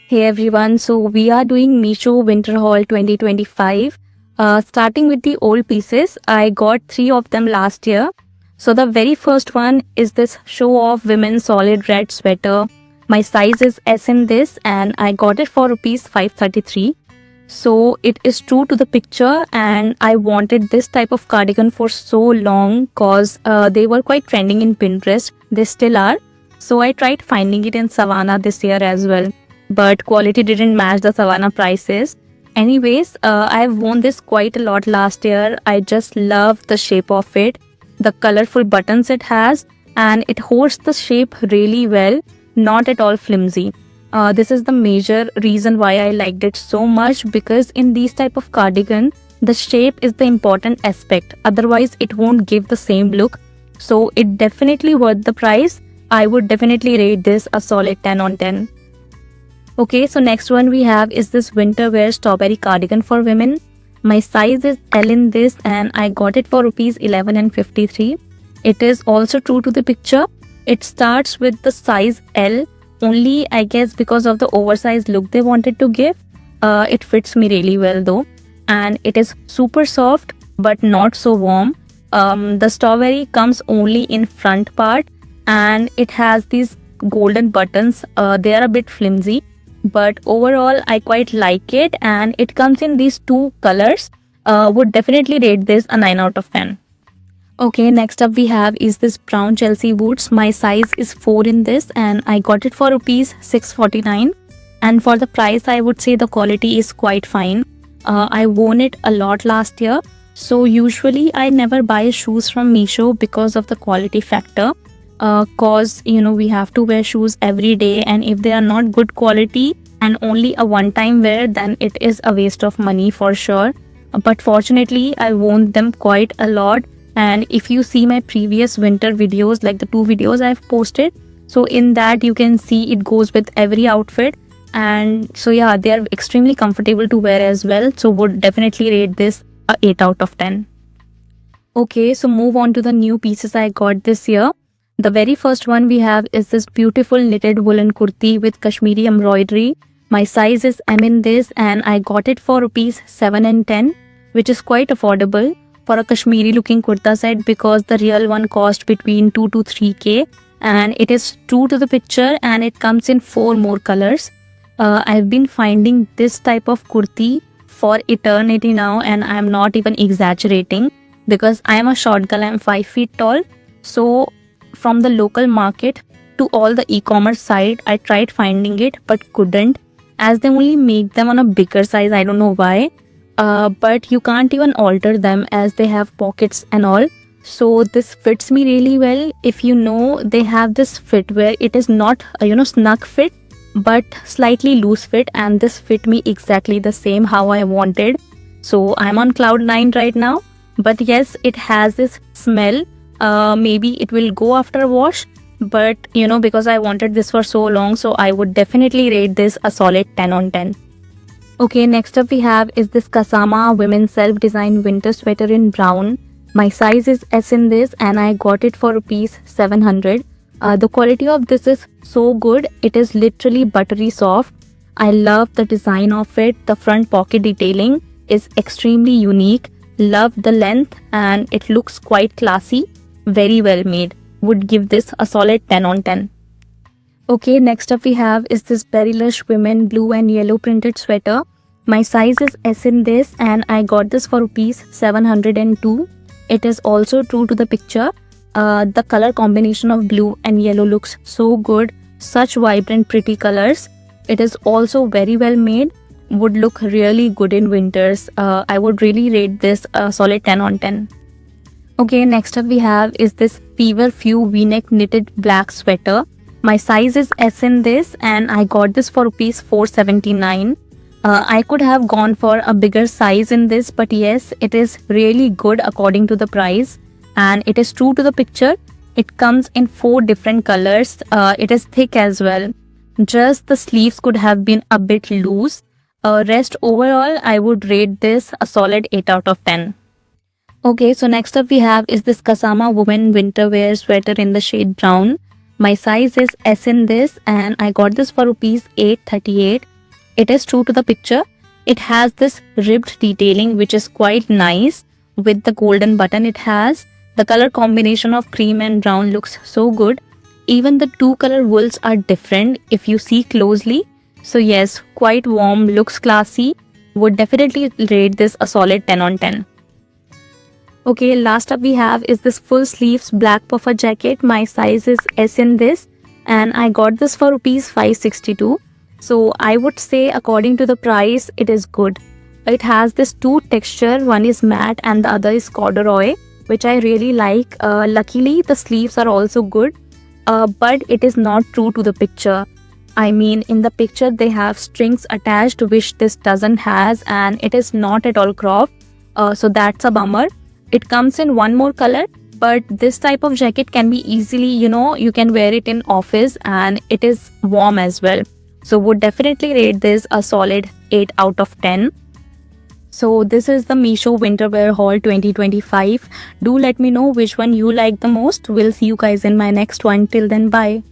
Hey everyone, so we are doing Meesho Winter Haul 2025. Starting with the old pieces, I got 3 of them last year. So the very first one is this show off women's solid red sweater. My size is S in this and I got it for rupees 533. So it is true to the picture and I wanted this type of cardigan for so long cause they were quite trending in Pinterest. They still are. So I tried finding it in Savannah this year as well, but quality didn't match the Savannah prices. Anyways, I've worn this quite a lot last year. I just love the shape of it, the colorful buttons it has, and it holds the shape really well, not at all flimsy. This is the major reason why I liked it so much, because in these type of cardigan, the shape is the important aspect. Otherwise, it won't give the same look. So it definitely worth the price. I would definitely rate this a solid 10 on 10. Okay, so next one we have is this winter wear strawberry cardigan for women. My size is L in this and I got it for rupees 11 and 53. It is also true to the picture. It starts with the size L, only I guess because of the oversized look they wanted to give. It fits me really well though, and it is super soft but not so warm. The strawberry comes only in front part and it has these golden buttons. They are a bit flimsy, but overall I quite like it, and it comes in these 2 colors. Would definitely rate this a 9 out of 10. Okay, next up we have is this brown Chelsea boots. My size is 4 in this and I got it for rupees 649, and for the price I would say the quality is quite fine. I worn it a lot last year, so usually I never buy shoes from Meesho because of the quality factor. Cause we have to wear shoes every day, and if they are not good quality and only a one-time wear, then it is a waste of money for sure. But fortunately I worn them quite a lot, and if you see my previous winter videos, like the 2 videos I've posted, so in that you can see it goes with every outfit, and so yeah, they are extremely comfortable to wear as well. So would definitely rate this a 8 out of 10. Okay, so move on to the new pieces I got this year. The very first one we have is this beautiful knitted woolen kurti with Kashmiri embroidery. My size is M in this and I got it for rupees 7 and 10, which is quite affordable for a Kashmiri looking kurta set, because the real one cost between 2 to 3k, and it is true to the picture and it comes in 4 more colors. I've been finding this type of kurti for eternity now, and I'm not even exaggerating, because I am a short girl, I'm 5 feet tall. So from the local market to all the e-commerce site, I tried finding it but couldn't, as they only make them on a bigger size. I don't know why. But you can't even alter them as they have pockets and all. So this fits me really well. If they have this fit where it is not snug fit but slightly loose fit, and this fit me exactly the same how I wanted. So I'm on cloud 9 right now. But yes, it has this smell. Maybe it will go after a wash, but because I wanted this for so long, so I would definitely rate this a solid 10 on 10. Okay, next up we have is this Kasama women's self-designed winter sweater in brown. My size is S in this and I got it for rupees 700. The quality of this is so good. It is literally buttery soft. I love the design of it. The front pocket detailing is extremely unique. Love the length and it looks quite classy. Very well made. Would give this a solid 10 on 10. Okay, next up we have is this Berry Lush women blue and yellow printed sweater. My size is S in this and I got this for rupees 702. It is also true to the picture. The color combination of blue and yellow looks so good. Such vibrant pretty colors. It is also very well made. Would look really good in winters. I would really rate this a solid 10 on 10. Okay, next up we have is this Fever Few V-neck knitted black sweater. My size is S in this and I got this for rupees 479. I could have gone for a bigger size in this, but yes, it is really good according to the price, and it is true to the picture. It comes in 4 different colors. It is thick as well. Just the sleeves could have been a bit loose. Rest overall, I would rate this a solid 8 out of 10. Okay, so next up we have is this Kasama women winter wear sweater in the shade brown. My size is S in this and I got this for rupees 838. It is true to the picture. It has this ribbed detailing which is quite nice with the golden button it has. The color combination of cream and brown looks so good. Even the two color wools are different if you see closely. So yes, quite warm, looks classy. Would definitely rate this a solid 10 on 10. Okay, last up we have is this full sleeves black puffer jacket. My size is S in this and I got this for rupees 562. So I would say according to the price, it is good. It has this two texture, one is matte and the other is corduroy, which I really like. Luckily, the sleeves are also good, but it is not true to the picture. I mean, in the picture they have strings attached, which this doesn't has, and it is not at all cropped. So that's a bummer. It comes in one more color, but this type of jacket can be easily, you can wear it in office and it is warm as well. So would definitely rate this a solid 8 out of 10. So this is the Meesho Winter Wear Haul 2025. Do let me know which one you like the most. We'll see you guys in my next one. Till then, bye.